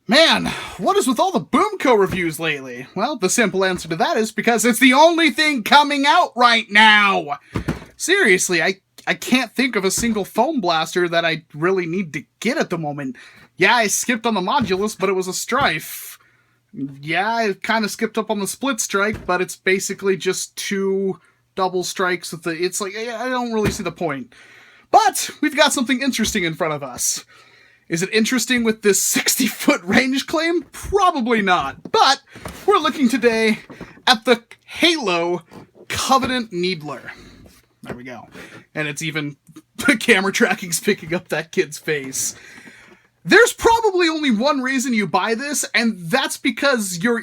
Man, what is with all the BOOMco reviews lately? Well, the simple answer to that is because it's the only thing coming out right now! Seriously, I can't think of a single foam blaster that I really need to get at the moment. Yeah, I skipped on the Modulus, but it was a Strife. Yeah, I kind of skipped up on the Split Strike, but it's basically just two double strikes with the... It's like, I don't really see the point. But we've got something interesting in front of us. Is it interesting with this 60-foot range claim? Probably not. But we're looking today at the Halo Covenant Needler. There we go. And it's even... the camera tracking's picking up that kid's face. There's probably only one reason you buy this, and that's because you're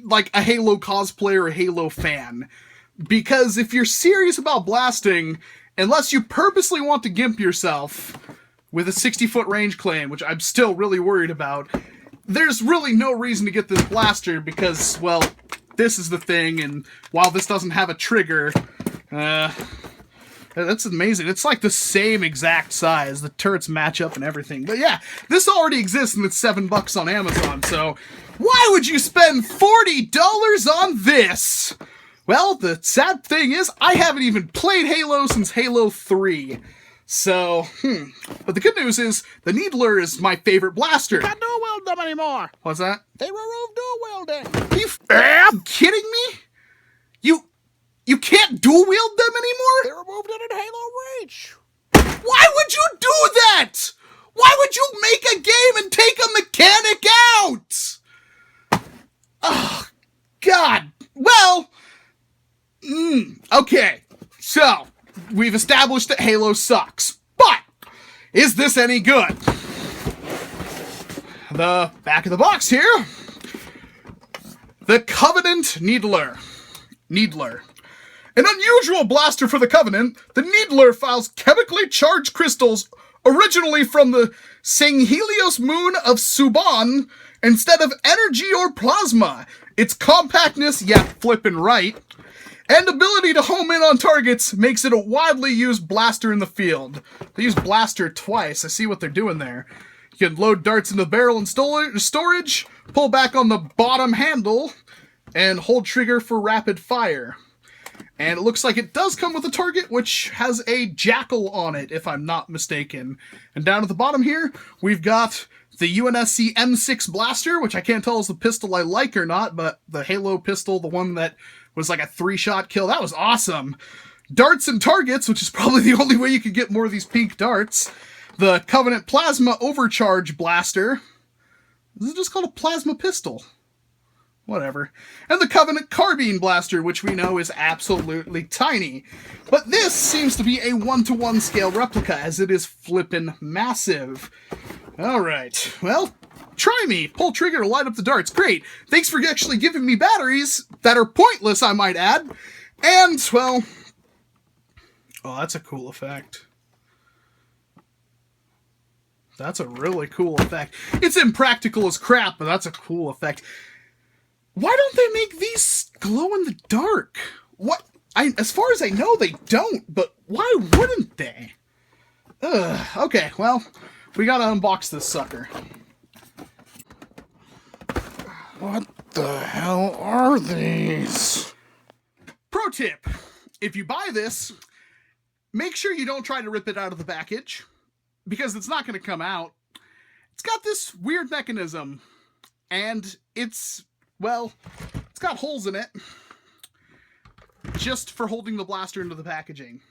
like a Halo cosplayer or a Halo fan. Because if you're serious about blasting, unless you purposely want to gimp yourself with a 60-foot range claim, which I'm still really worried about, there's really no reason to get this blaster because, well, this is the thing, and while this doesn't have a trigger, that's amazing. It's like the same exact size. The turrets match up and everything. But yeah, this already exists and it's $7 on Amazon, so why would you spend $40 on this? Well, the sad thing is, I haven't even played Halo since Halo 3. So, But the good news is, the Needler is my favorite blaster. Can't dual wield them anymore. What's that? They removed dual wielding. Are you kidding me? You can't dual wield them anymore? They removed it in Halo Reach. Why would you do that? Why would you make a game and take a mechanic out? Oh, God. Well, okay. So, we've established that Halo sucks. But, is this any good? The back of the box here. The Covenant Needler. An unusual blaster for the Covenant, the Needler files chemically charged crystals originally from the Sanghelios moon of Suban instead of energy or plasma. Its compactness, yeah, flippin' right, and ability to home in on targets makes it a widely used blaster in the field. They use blaster twice. I see what they're doing there. You can load darts in the barrel and storage, pull back on the bottom handle, and hold trigger for rapid fire. And it looks like it does come with a target, which has a jackal on it, if I'm not mistaken. And down at the bottom here, we've got the UNSC M6 blaster, which I can't tell is the pistol I like or not, but the Halo pistol, the one that was like a 3-shot kill, that was awesome. Darts and targets, which is probably the only way you could get more of these pink darts. The Covenant Plasma Overcharge blaster. This is just called a plasma pistol. Whatever. And the Covenant Carbine Blaster, which we know is absolutely tiny. But this seems to be a 1-to-1 scale replica, as it is flippin' massive. Alright, well, try me. Pull trigger to light up the darts. Great. Thanks for actually giving me batteries that are pointless, I might add. And, well... oh, that's a cool effect. That's a really cool effect. It's impractical as crap, but that's a cool effect. Why don't they make these glow in the dark? What? As far as I know, they don't, but why wouldn't they? Okay, well, we gotta unbox this sucker. What the hell are these? Pro tip, if you buy this, make sure you don't try to rip it out of the package, because it's not gonna come out. It's got this weird mechanism, and it's... well, it's got holes in it, just for holding the blaster into the packaging.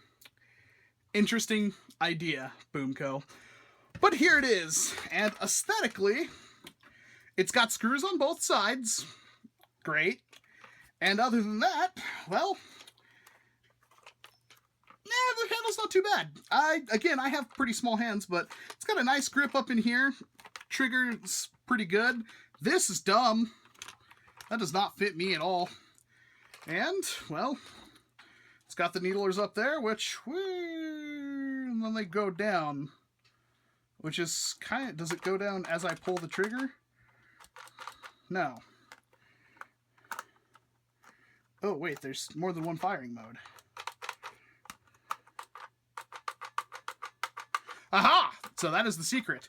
Interesting idea, BOOMco. But here it is, and aesthetically, it's got screws on both sides. Great. And other than that, well, the handle's not too bad. I have pretty small hands, but it's got a nice grip up in here. Trigger's pretty good. This is dumb. That does not fit me at all. And, well, it's got the needlers up there, which, and then they go down. Which is kind of, does it go down as I pull the trigger? No. Oh, wait, there's more than one firing mode. Aha! So that is the secret.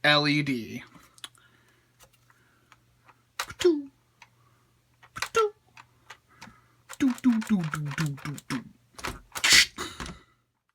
LED.